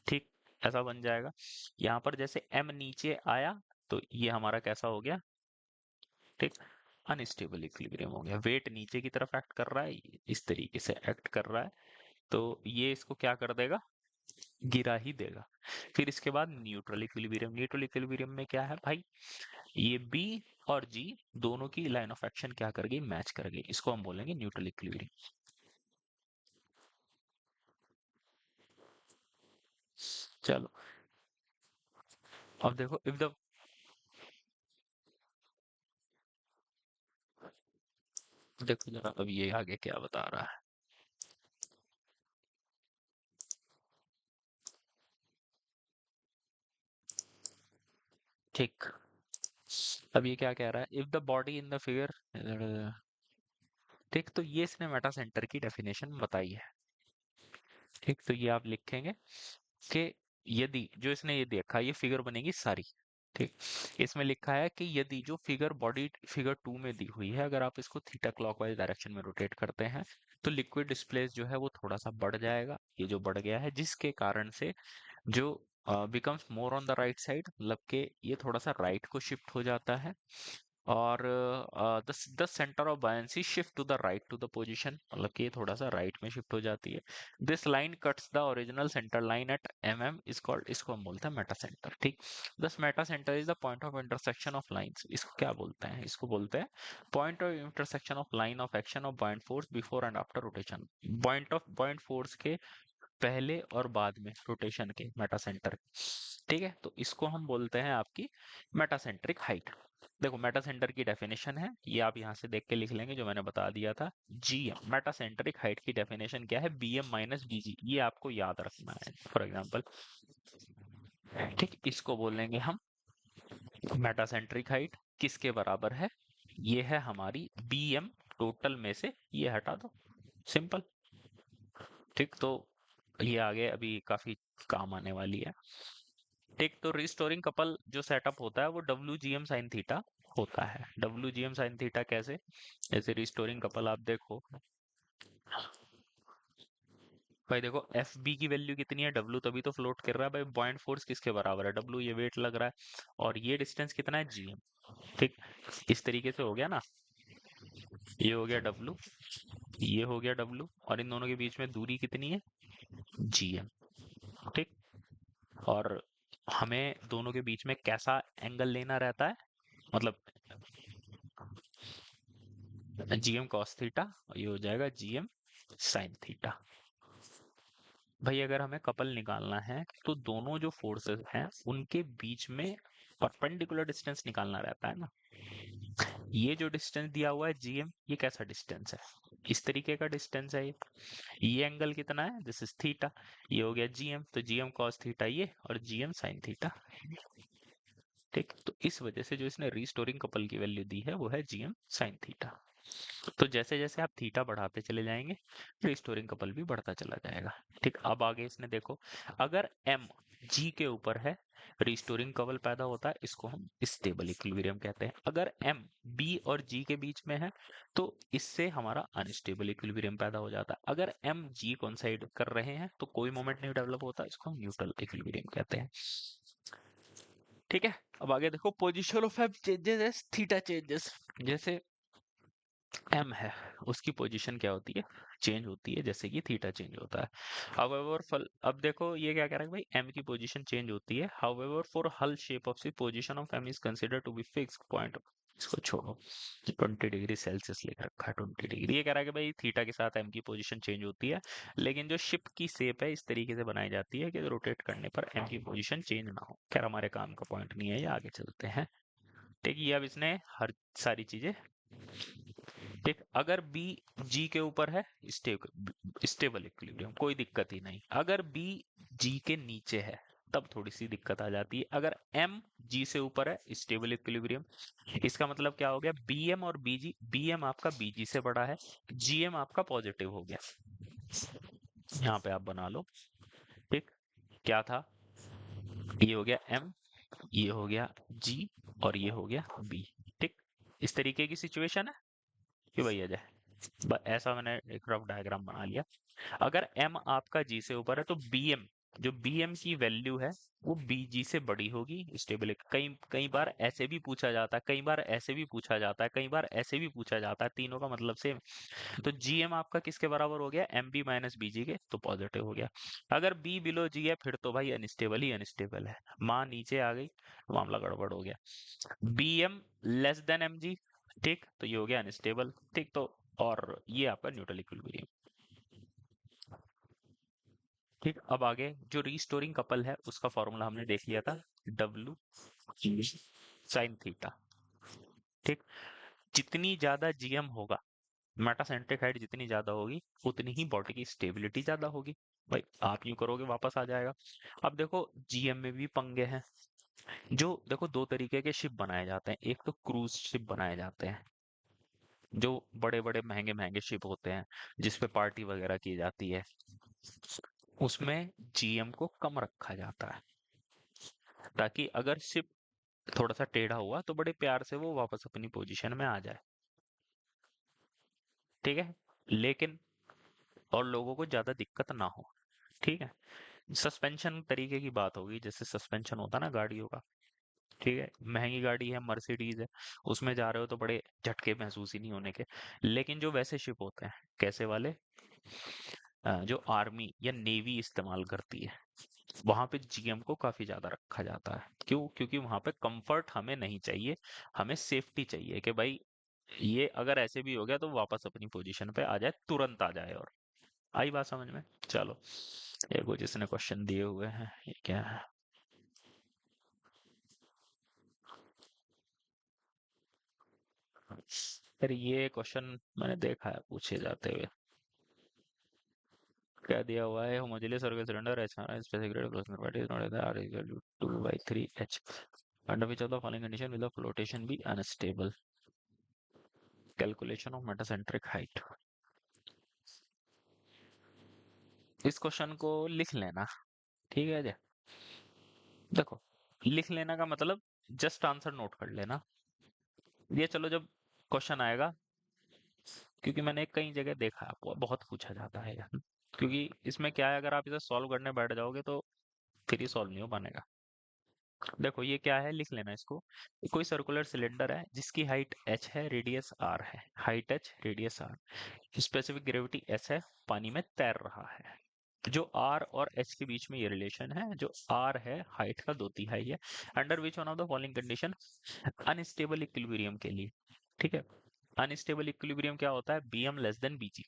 ठीक, ऐसा बन जाएगा। यहाँ पर जैसे m नीचे आया तो ये हमारा कैसा हो गया, ठीक, अनस्टेबल इक्विलिब्रियम हो गया, वेट नीचे की तरफ एक्ट कर रहा है, इस तरीके से एक्ट कर रहा है, तो ये इसको क्या कर देगा, गिरा ही देगा। फिर इसके बाद न्यूट्रल इक्विलिब्रियम, न्यूट्रल इक्विलिब्रियम में क्या है भाई, ये बी और जी दोनों की लाइन ऑफ एक्शन क्या कर गई, मैच कर गई, इसको हम बोलेंगे न्यूट्रल इक्विलिब्रियम। चलो अब देखो, इफ द देखो जरा अब ये आगे क्या बता रहा है। ठीक, अब ये क्या कह रहा है, if the body in the figure, ठीक, तो ये इसने मेटा सेंटर की डेफिनेशन बताई है। ठीक, तो ये आप लिखेंगे कि यदि जो इसने ये देखा, ये फिगर बनेगी सारी। ठीक, इसमें लिखा है कि यदि जो फिगर बॉडी फिगर 2 में दी हुई है, अगर आप इसको थीटा क्लॉकवाइज डायरेक्शन में रोटेट करते हैं, तो लिक्विड डिस्प्लेस जो है वो थोड़ा सा बढ़ जाएगा, ये जो बढ़ गया है, जिसके कारण से जो becomes more on the right side, मतलब कि ये थोड़ा सा राइट को शिफ्ट हो जाता है। और the centre of buoyancy shift to the right to the position, मतलब कि ये थोड़ा सा राइट में शिफ्ट हो जाती है। This line cuts the original centre line at M is called, इसको हम बोलते हैं मेटा सेंटर। ठीक, this meta centre is the point of intersection of lines, इसको क्या बोलते हैं, इसको बोलते हैं point of intersection of line of action of buoyant force before and after rotation. Point force के पहले और बाद में रोटेशन के मेटा सेंटर। ठीक है, तो इसको हम बोलते हैं आपकी मेटासेंट्रिक हाइट। देखो मेटा सेंटर की डेफिनेशन है, ये आप यहाँ से देख के लिख लेंगे जो मैंने बता दिया था। जीएम मेटा सेंट्रिक हाइट की डेफिनेशन क्या है, बीएम माइनस बीजी, ये आपको याद रखना है। फॉर एग्जांपल, ठीक, इसको बोलेंगे हम मेटा सेंट्रिक हाइट, किसके बराबर है, ये है हमारी बीएम टोटल में से ये हटा दो, सिंपल। ठीक, तो ये आगे अभी काफी काम आने वाली है। ठीक, तो रिस्टोरिंग कपल जो सेटअप होता है वो W G M sine theta होता है। W G M sine theta कैसे, जैसे रिस्टोरिंग कपल आप देखो भाई, देखो एफ बी की वैल्यू कितनी है, डब्ल्यू तभी तो फ्लोट कर रहा है भाई, पॉइंट फोर्स किसके बराबर है, डब्ल्यू, ये वेट लग रहा है, और ये डिस्टेंस कितना है, जी एम। ठीक, इस तरीके से हो गया ना, ये हो गया डब्ल्यू, ये हो गया डब्ल्यू, और इन दोनों के बीच में दूरी कितनी है, जी एम। ठीक, और हमें दोनों के बीच में कैसा एंगल लेना रहता है, मतलब जीएम कॉस थीटा, और ये हो जाएगा जीएम साइन थीटा। भाई अगर हमें कपल निकालना है तो दोनों जो फोर्सेस हैं उनके बीच में परपेंडिकुलर डिस्टेंस निकालना रहता है ना। ये जो डिस्टेंस दिया हुआ है जीएम, ये कैसा डिस्टेंस है, इस तरीके का डिस्टेंस है ये एंगल कितना है, दिस इज थीटा, ये हो गया जीएम, तो जीएम कॉस थीटा ये, और जीएम साइन थीटा। ठीक, तो इस वजह से जो इसने रीस्टोरिंग कपल की वैल्यू दी है वो है जीएम साइन थीटा। तो जैसे जैसे आप थीटा बढ़ाते चले जाएंगे, रिस्टोरिंग कपल भी बढ़ता चला जाएगा। ठीक, अब आगे इसने देखो, अगर एम जी के ऊपर है, रिस्टोरिंग कपल पैदा होता है, इसको हम स्टेबल इक्विलिब्रियम कहते हैं। अगर एम बी और जी के बीच में है तो इससे हमारा अनस्टेबल इक्विलिब्रियम पैदा हो जाता है। अगर एम जी कोइंसाइड कर रहे हैं तो कोई मोमेंट नहीं डेवलप होता, इसको हम न्यूट्रल इक्विलिब्रियम कहते हैं। ठीक है, अब आगे देखो, position of M changes theta changes, जैसे एम है उसकी पोजीशन क्या होती है, चेंज होती है जैसे कि थीटा चेंज होता है। हाउएवर फल, अब देखो ये क्या कह रहा है भाई, एम की पोजीशन चेंज होती है, however for hull shape of C position of M is consider to be fixed point, इसको छोड़ो, 20 डिग्री सेल्सियस लिख रखा है, 20 डिग्री, ये कह रहा है कि भाई थीटा के साथ एम की पोजीशन चेंज होती है, लेकिन जो शिप की शेप है इस तरीके से बनाई जाती है कि रोटेट करने पर एम की पोजीशन चेंज ना हो। खैर हमारे काम का पॉइंट नहीं है ये, आगे चलते हैं। ठीक, ये अब इसने हर सारी चीजें, ठीक, अगर बी जी के ऊपर है, स्टेबल इक्विलिब्रियम, कोई दिक्कत ही नहीं। अगर बी जी के नीचे है तब थोड़ी सी दिक्कत आ जाती है। अगर एम जी से ऊपर है, स्टेबल इक्विलिब्रियम, इसका मतलब क्या हो गया, बी एम और बीजी, बी एम आपका बीजी से बड़ा है, जी एम आपका पॉजिटिव हो गया, यहाँ पे आप बना लो। ठीक, क्या था, ये हो गया एम, ये हो गया जी, और ये हो गया बी। ठीक, इस तरीके की सिचुएशन है कि भाई अजय, ऐसा मैंने एक रफ डायग्राम बना लिया। अगर m आपका g से ऊपर है तो bm, जो bm की वैल्यू है वो bg से बड़ी होगी, स्टेबल। कई कई बार ऐसे भी पूछा जाता है, कई बार ऐसे भी पूछा जाता है, कई बार ऐसे भी पूछा जाता है, तीनों का मतलब सेम। तो gm आपका किसके बराबर हो गया, mb माइनस bg के, तो पॉजिटिव हो गया। अगर b बिलो g है फिर तो भाई अनस्टेबल ही अनस्टेबल है, माँ नीचे आ गई तो मामला गड़बड़ हो गया। bm लेस देन mg, ठीक, तो ये हो गया अनस्टेबल। ठीक, तो और ये आपका न्यूट्रल इक्विलिब्रियम। ठीक, अब आगे जो रीस्टोरिंग कपल है उसका फॉर्मूला हमने देख लिया था, डब्ल्यू साइन थीटा। ठीक, जितनी ज्यादा जीएम होगा मेटासेंट्रिक हाइट जितनी ज्यादा होगी उतनी ही बॉडी की स्टेबिलिटी ज्यादा होगी। भाई आप यूं करोगे वापस आ जाएगा। अब देखो जीएम में भी पंगे हैं। जो देखो दो तरीके के शिप बनाए जाते हैं, एक तो क्रूज शिप बनाए जाते हैं, जो बड़े बड़े महंगे महंगे शिप होते हैं जिसपे पार्टी वगैरह की जाती है, उसमें जीएम को कम रखा जाता है ताकि अगर शिप थोड़ा सा टेढ़ा हुआ तो बड़े प्यार से वो वापस अपनी पोजीशन में आ जाए। ठीक है, लेकिन और लोगों को ज्यादा दिक्कत ना हो। ठीक है, सस्पेंशन तरीके की बात होगी, जैसे सस्पेंशन होता है ना गाड़ियों का। ठीक है, महंगी गाड़ी है, मर्सिडीज है, उसमें जा रहे हो तो बड़े झटके महसूस ही नहीं होने के। लेकिन जो वैसे शिप होते हैं, कैसे वाले, जो आर्मी या नेवी इस्तेमाल करती है, वहां पे जीएम को काफी ज्यादा रखा जाता है। क्यों? क्योंकि वहां पे कंफर्ट हमें नहीं चाहिए, हमें सेफ्टी चाहिए कि भाई ये अगर ऐसे भी हो गया तो वापस अपनी पोजीशन पे आ जाए, तुरंत आ जाए। और आई बात समझ में? चलो, एक वो जिसने क्वेश्चन दिए हुए हैं, ये क्या है? फिर ये क्वेश्चन मैंने देखा है पूछे जाते हुए। क्या दिया हुआ है? Homogeneous circular cylinder H specific grade closer body is not are equal to 2/3 H under which of the following condition will the flotation be unstable. Calculation of metacentric height. इस क्वेश्चन को लिख लेना। ठीक है जी। देखो, लिख लेना का मतलब जस्ट आंसर नोट कर लेना। ये चलो जब क्वेश्चन आएगा, क्योंकि मैंने कई जगह देखा है बहुत पूछा जाता है यार। क्योंकि इसमें क्या है, अगर आप इसे सॉल्व करने बैठ जाओगे तो फिर ही सॉल्व नहीं हो पाएगा। देखो ये क्या है, लिख लेना इसको। कोई सर्कुलर सिलेंडर है जिसकी हाइट h है, रेडियस r है। Height h, radius r, specific gravity s है, पानी में तैर रहा है। जो r और h के बीच में ये रिलेशन है, जो r है हाइट का 2/3 है, under which one of the following condition, unstable equilibrium के लिए। ठीक है, अनस्टेबल इक्विलिब्रियम क्या होता है? bm less than bg।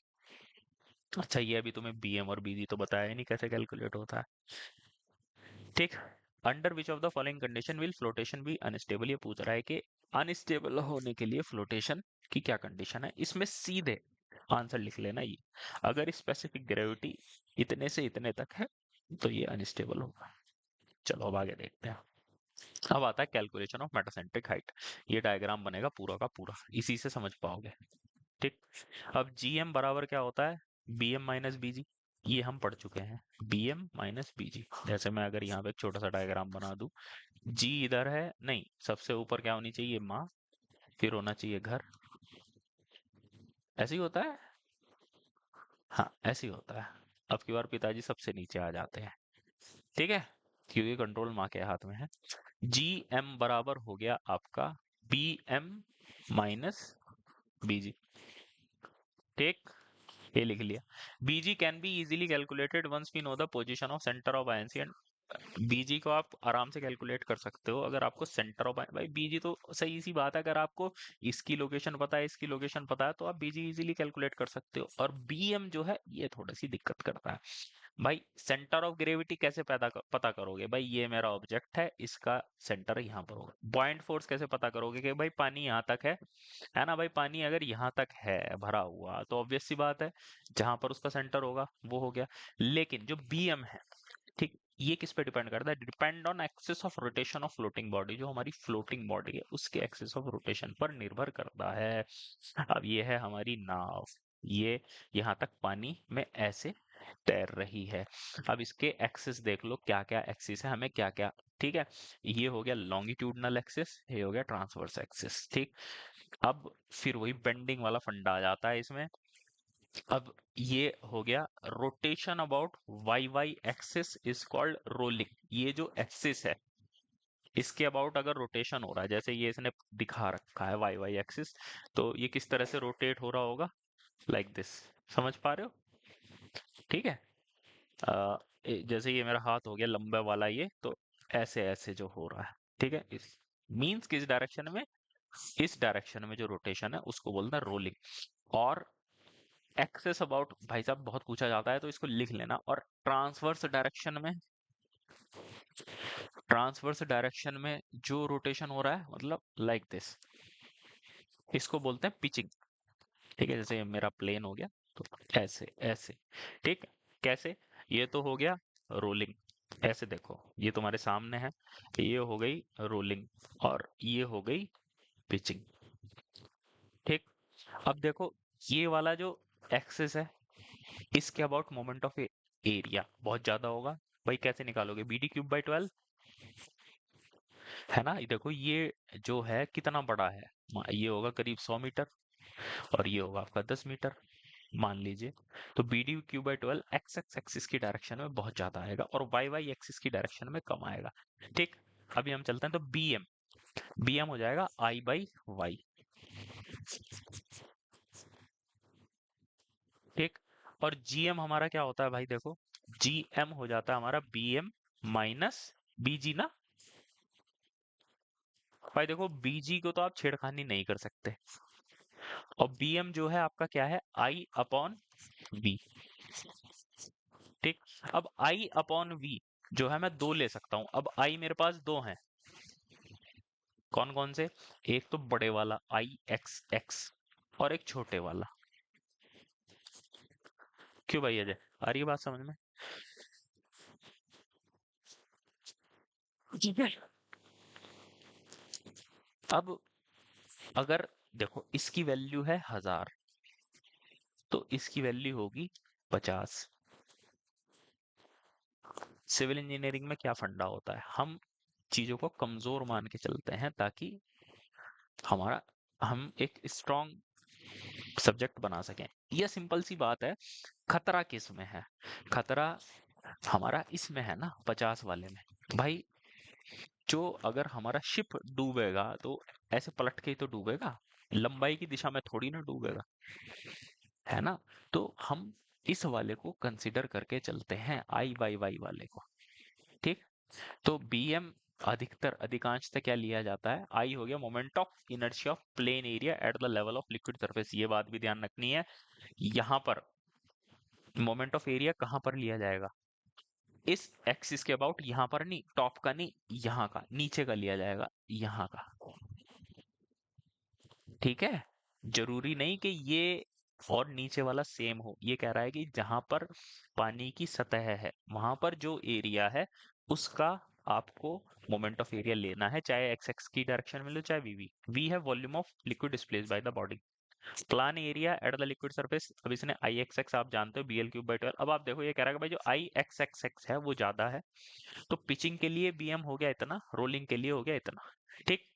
अच्छा, ये अभी तुम्हें bm और bg तो बताया ही नहीं कैसे कैलकुलेट होता है। ठीक, under which of the following condition will flotation be unstable. ये पूछ रहा है कि अनस्टेबल होने के लिए फ्लोटेशन की क्या कंडीशन है। इसमें सीधे आंसर लिख लेना ये, अगर स्पेसिफिक ग्रेविटी इतने से इतने तक है तो ये अनस्टेबल होगा। चलो अब आगे देखते हैं। अब आता है कैलकुलेशन ऑफ मेटासेंट्रिक हाइट। ये डायग्राम बनेगा पूरा का पूरा, इसी से समझ पाओगे। ठीक, अब जीएम बराबर क्या होता है? बीएम माइनस बीजी। ये हम पढ़ चुके हैं, बीएम माइनस बीजी। जैसे मैं अगर यहाँ पे एक छोटा सा डायग्राम बना दूं, जी इधर है, नहीं, सबसे ऊपर क्या होनी चाहिए? माँ, फिर होना चाहिए घर। ऐसे ही होता है। हाँ, ऐसे ही होता है। अब की बार पिताजी सबसे नीचे आ जाते हैं। ठीक है, क्योंकि कंट्रोल माँ के हाथ में है। जी एम बराबर हो गया आपका बी एम माइनस बीजी। ठीक, ये लिख लिया। BG can be easily calculated once we know the position of centre of buoyancy and. BG को आप आराम से कैलकुलेट कर सकते हो अगर आपको सेंटर ऑफ, भाई बीजी तो सही सी बात है, अगर आपको इसकी लोकेशन पता है, इसकी लोकेशन पता है, तो आप बीजी इजीली कैलकुलेट कर सकते हो। और बीएम जो है ये थोड़ी सी दिक्कत करता है। भाई सेंटर ऑफ ग्रेविटी कैसे पता करोगे? भाई ये मेरा ऑब्जेक्ट है, इसका सेंटर यहाँ पर होगा। बॉइंट फोर्स कैसे पता करोगे कि भाई पानी यहाँ तक है ना? भाई पानी अगर यहाँ तक है भरा हुआ तो ऑब्वियस सी बात है जहां पर उसका सेंटर होगा वो हो गया। लेकिन जो बीएम है, ठीक, ये किस पे डिपेंड करता है? Depend on axis of rotation of floating body. जो हमारी फ्लोटिंग बॉडी है उसके एक्सिस ऑफ रोटेशन पर निर्भर करता है। अब ये है हमारी नाव, ये यहाँ तक पानी में ऐसे तैर रही है। अब इसके एक्सिस देख लो, क्या क्या एक्सिस है, हमें क्या क्या। ठीक है, ये हो गया लॉन्गिट्यूडनल एक्सिस, ये हो गया ट्रांसवर्स एक्सिस। ठीक, अब फिर वही बेंडिंग वाला फंडा आ जाता है इसमें। अब ये हो गया rotation about Y Y axis is called rolling. ये जो एक्सिस है इसके अबाउट अगर रोटेशन हो रहा है, जैसे ये इसने दिखा रखा है वाई वाई एक्सिस, तो ये किस तरह से रोटेट हो रहा होगा? Like this. समझ पा रहे हो? ठीक है, जैसे ये मेरा हाथ हो गया लंबा वाला, ये तो ऐसे ऐसे जो हो रहा है। ठीक है, इस मींस किस डायरेक्शन में? इस डायरेक्शन में जो रोटेशन है उसको बोलते हैं रोलिंग। और एक्सेस अबाउट, भाई साहब बहुत पूछा जाता है तो इसको लिख लेना। और ट्रांसवर्स डायरेक्शन में, ट्रांसवर्स डायरेक्शन में जो रोटेशन हो रहा है मतलब लाइक दिस, इसको बोलते हैं पिचिंग। ठीक है, जैसे ये मेरा प्लेन हो गया, तो ऐसे ऐसे। ठीक, कैसे? ये तो हो गया रोलिंग। ऐसे देखो, ये तुम्हारे सामने है, ये हो गई रोलिंग, और ये हो गई पिचिंग। ठीक, अब देखो, ये वाला जो एक्सिस है, इसके अबाउट मोमेंट ऑफ एरिया बहुत ज्यादा होगा। भाई कैसे निकालोगे? BD³/12, है ना? ये देखो, ये जो है कितना बड़ा है, ये होगा करीब 100 मीटर, और ये होगा आपका 10 मीटर, मान लीजिए। तो BD³/12 एक्स एक्स एक्सिस की डायरेक्शन में बहुत ज्यादा आएगा, और वाई वाई एक्सिस की डायरेक्शन में कम आएगा। ठीक, अभी हम चलते हैं, तो BM हो जाएगा I/Y। ठीक, और GM हमारा क्या होता है भाई? देखो, GM हो जाता है हमारा BM माइनस BG ना। भाई देखो, BG को तो आप छेड़खानी नहीं कर सकते, और BM जो है आपका क्या है? I/V। ठीक, अब I/V जो है मैं दो ले सकता हूं। अब I मेरे पास दो हैं, कौन कौन से? एक तो बड़े वाला IXX, और एक छोटे वाला। क्यों भाई अजय, आ रही है बात समझ में? ठीक है, अब अगर देखो, इसकी वैल्यू है 1000, तो इसकी वैल्यू होगी 50। सिविल इंजीनियरिंग में क्या फंडा होता है? हम चीजों को कमजोर मान के चलते हैं, ताकि हमारा हम एक स्ट्रॉन्ग सब्जेक्ट बना सकें। यह सिंपल सी बात है। खतरा किस में है? खतरा हमारा इसमें है ना, 50 वाले में। भाई, जो अगर हमारा शिप डूबेगा तो ऐसे पलट के ही तो डूबेगा, लंबाई की दिशा में थोड़ी ना डूबेगा, है ना? तो हम इस वाले को कंसिडर करके चलते हैं, I/Y वाले को। ठीक, तो BM अधिकतर अधिकांशतः क्या लिया जाता है? I हो गया moment of inertia of plain area at the level of liquid surface. ये बात भी ध्यान रखनी है, यहाँ पर मोमेंट ऑफ एरिया कहाँ पर लिया जाएगा? इस एक्सिस के अबाउट, यहाँ पर नहीं, टॉप का नहीं, यहाँ का, नीचे का लिया जाएगा, यहाँ का। ठीक है, जरूरी नहीं कि ये और नीचे वाला सेम हो। ये कह रहा है कि जहां पर पानी की सतह है, वहां पर जो एरिया है, उसका आपको मोमेंट ऑफ एरिया लेना है, चाहे एक्स एक्स की डायरेक्शन में लो, चाहे वी वी है volume of liquid displace by the body. Plan area at the liquid surface, अब इसने IXX आप जानते हो, BL³/12। अब आप देखो, ये कह रहा है कि भाई जो IXXX है वो ज्यादा है, तो पिचिंग के लिए BM हो गया इतना, रोलिंग के लिए हो गया इतना। ठीक,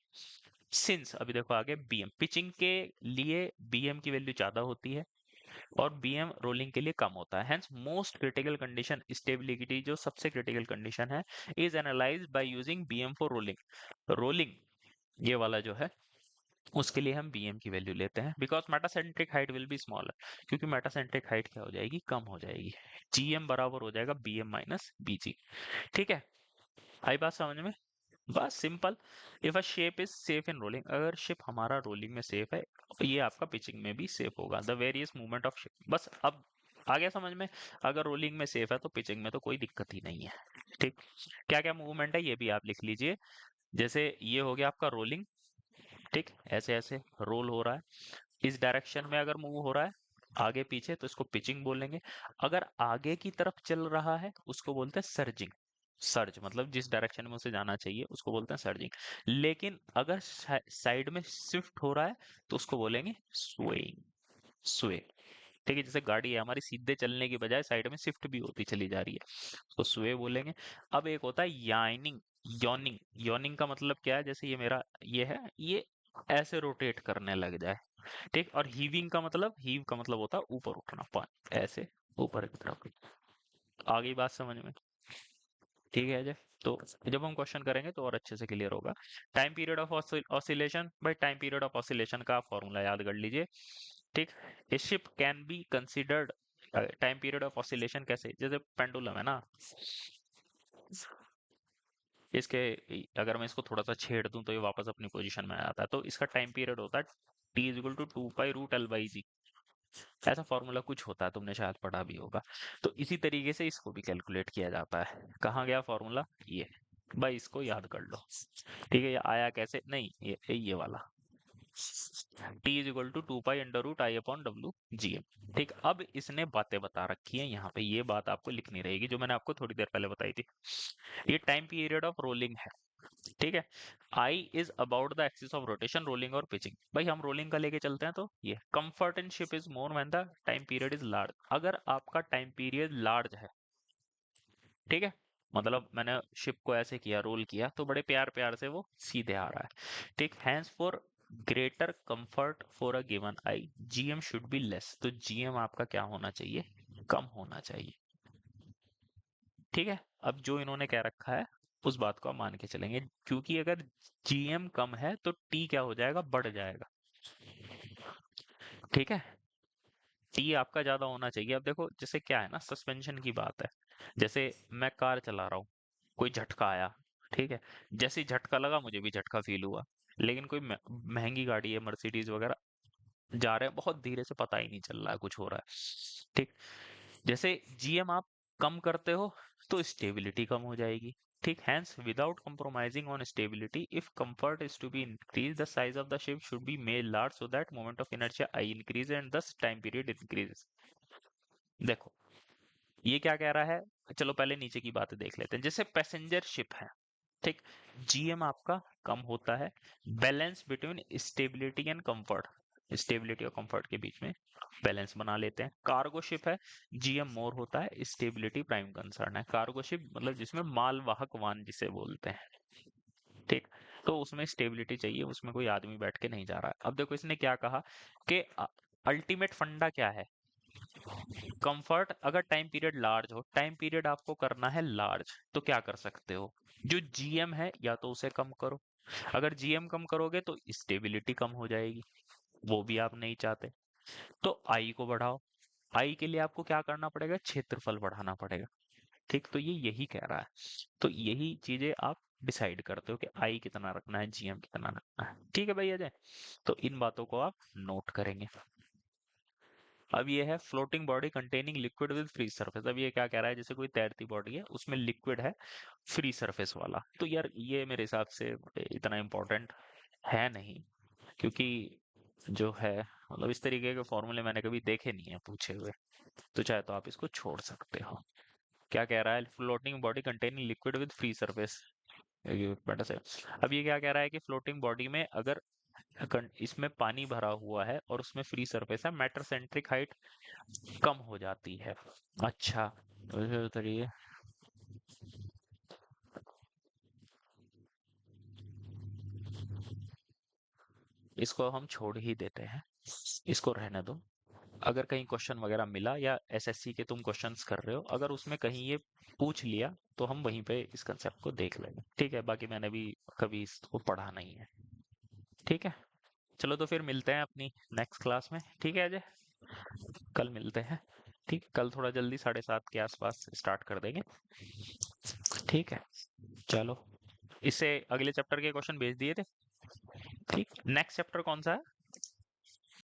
सिंस अभी देखो आगे, BM पिचिंग के लिए BM की वैल्यू ज्यादा होती है, और BM रोलिंग के लिए कम होता है। Hence most critical condition stability, जो सबसे क्रिटिकल कंडीशन है, is analysed by using BM for rolling. Rolling ये वाला जो है, उसके लिए हम BM की वैल्यू लेते हैं, because metacentric height will be smaller, क्योंकि मेटासेंट्रिक हाइट क्या हो जाएगी? कम हो जाएगी। GM बराबर हो जाएगा BM माइनस BG। ठीक है, आई बात समझ में? बस simple. If a shape is safe in rolling, अगर शिप हमारा रोलिंग में सेफ है, तो ये आपका पिचिंग में भी सेफ होगा। The various movement of ship, बस अब आ गया समझ में? अगर रोलिंग में सेफ है तो पिचिंग में तो कोई दिक्कत ही नहीं है। ठीक, क्या क्या मूवमेंट है ये भी आप लिख लीजिए। जैसे ये हो गया आपका रोलिंग। ठीक, ऐसे ऐसे रोल हो रहा है, इस डायरेक्शन में अगर मूव हो रहा है आगे पीछे, तो इसको पिचिंग बोलेंगे। अगर आगे की तरफ चल रहा है, उसको बोलते हैं सर्जिंग। सर्ज मतलब जिस डायरेक्शन में उसे जाना चाहिए, उसको बोलते हैं सर्जिंग। लेकिन अगर साइड में शिफ्ट हो रहा है, तो उसको बोलेंगे स्वेइंग। स्वे। ठीक है, जैसे गाड़ी है हमारी, सीधे चलने की बजाय साइड में शिफ्ट भी होती चली जा रही है, उसको स्वे बोलेंगे। अब एक होता है याइनिंग, यॉनिंग। यॉनिंग का मतलब क्या है? जैसे ये मेरा ये है, ये ऐसे रोटेट करने लग जाए। ठीक, और हीविंग का मतलब, हीव का मतलब होता है ऊपर उठना, ऐसे ऊपर की तरफ। आ गई बात समझ में? ठीक है अजय, तो जब हम क्वेश्चन करेंगे तो और अच्छे से क्लियर होगा। टाइम पीरियड ऑफ ऑसिलेशन, भाई टाइम पीरियड ऑफ ऑसिलेशन का फॉर्मूला याद कर लीजिए। ठीक, ए ship can be considered, time period of oscillation कैसे? जैसे पेंडुलम है ना, इसके अगर मैं इसको थोड़ा सा छेड़ दूं तो ये वापस अपनी पोजीशन में आ जाता है, तो इसका टाइम पीरियड होता है T = 2π√L/g। ऐसा फॉर्मूला कुछ होता है, तुमने शायद पढ़ा भी होगा। तो इसी तरीके से इसको भी कैलकुलेट किया जाता है। कहाँ गया फॉर्मूला? ये, भाई इसको याद कर लो। ठीक है, ये आया कैसे? नहीं, ये वाला। T is equal to 2 pi under root I upon W G M. ठीक, अब इसने बातें बता रखी है यहाँ पे, ये बात आपको लिखनी रहेगी जो मैंने आपको थोड़ी देर पहले बताई थी। ये टाइम पीरियड ऑफ रोलिंग है। ठीक है, I is about the axis of rotation, rolling और पिचिंग। भाई हम रोलिंग का लेके चलते हैं तो ये comfort in ship is more when the time period is large. अगर आपका टाइम पीरियड लार्ज है, ठीक है, मतलब मैंने शिप को ऐसे किया, रोल किया, तो बड़े प्यार प्यार से वो सीधे आ रहा है। ठीक, hence for greater comfort for a given I GM should be less. तो जीएम आपका क्या होना चाहिए, कम होना चाहिए। ठीक है, अब जो इन्होंने कह रखा है उस बात को हम मान के चलेंगे, क्योंकि अगर जीएम कम है तो टी क्या हो जाएगा, बढ़ जाएगा। ठीक है, टी आपका ज्यादा होना चाहिए। अब देखो जैसे क्या है ना, सस्पेंशन की बात है, जैसे मैं कार चला रहा हूँ, कोई झटका आया, ठीक है, जैसे ही झटका लगा मुझे भी झटका फील हुआ। लेकिन कोई महंगी गाड़ी है, मर्सिडीज वगैरह, जा रहे हैं बहुत धीरे से, पता ही नहीं चल रहा है कुछ हो रहा है। ठीक, जैसे जीएम आप कम करते हो तो स्टेबिलिटी कम हो जाएगी। ठीक, hence without compromising on stability, if comfort is to be increased, the size of the ship should be made large so that moment of inertia I increase and thus time period increases। देखो ये क्या कह रहा है, चलो पहले नीचे की बातें देख लेते हैं। जैसे पैसेंजर शिप है, ठीक, जीएम आपका कम होता है, balance between stability and comfort, stability और कंफर्ट के बीच में बैलेंस बना लेते हैं। कार्गो शिप है, जीएम मोर होता है, स्टेबिलिटी प्राइम कंसर्न है। कार्गो शिप मतलब जिसमें मालवाहक वाहन जिसे बोलते हैं, ठीक, तो उसमें स्टेबिलिटी चाहिए, उसमें कोई आदमी बैठ के नहीं जा रहा है। अब देखो इसने क्या कहा कि अल्टीमेट फंडा क्या है, कंफर्ट। अगर टाइम पीरियड लार्ज हो, टाइम पीरियड आपको करना है लार्ज, तो क्या कर सकते हो, जो जीएम है या तो उसे कम करो। अगर जीएम कम करोगे तो स्टेबिलिटी कम हो जाएगी, वो भी आप नहीं चाहते। तो आई को बढ़ाओ, आई के लिए आपको क्या करना पड़ेगा, क्षेत्रफल बढ़ाना पड़ेगा। ठीक, तो ये यही कह रहा है। तो यही चीजें आप डिसाइड करते हो कि आई कितना रखना है, जीएम कितना रखना है। ठीक है भाई अजय, तो इन बातों को आप नोट करेंगे। अब ये है floating body containing liquid with free surface. अब ये क्या कह रहा है, जैसे कोई तैरती बॉडी है उसमें लिक्विड है फ्री सरफेस वाला, तो यार ये मेरे हिसाब से इतना इम्पोर्टेंट है नहीं, क्योंकि जो है मतलब इस तरीके के फॉर्मूले मैंने कभी देखे नहीं है पूछे हुए, तो चाहे तो आप इसको छोड़ सकते हो। क्या कह रहा है, floating body containing liquid with free surface, बेटा से। अब ये क्या कह रहा है कि फ्लोटिंग बॉडी में अगर इसमें पानी भरा हुआ है और उसमें फ्री सरफेस है, मैटर सेंट्रिक हाइट कम हो जाती है। अच्छा, उतरिए, इसको हम छोड़ ही देते हैं, इसको रहने दो। अगर कहीं क्वेश्चन वगैरह मिला या एसएससी के तुम क्वेश्चंस कर रहे हो, अगर उसमें कहीं ये पूछ लिया तो हम वहीं पे इस कंसेप्ट को देख लेंगे। ठीक है, बाकी मैंने भी कभी इसको पढ़ा नहीं है। ठीक है, चलो तो फिर मिलते हैं अपनी नेक्स्ट क्लास में। ठीक है अजय, कल मिलते हैं। ठीक, कल थोड़ा जल्दी 7:30 के आसपास स्टार्ट कर देंगे। ठीक है, चलो, इससे अगले चैप्टर के क्वेश्चन भेज दिए थे। ठीक, नेक्स्ट चैप्टर कौन सा है?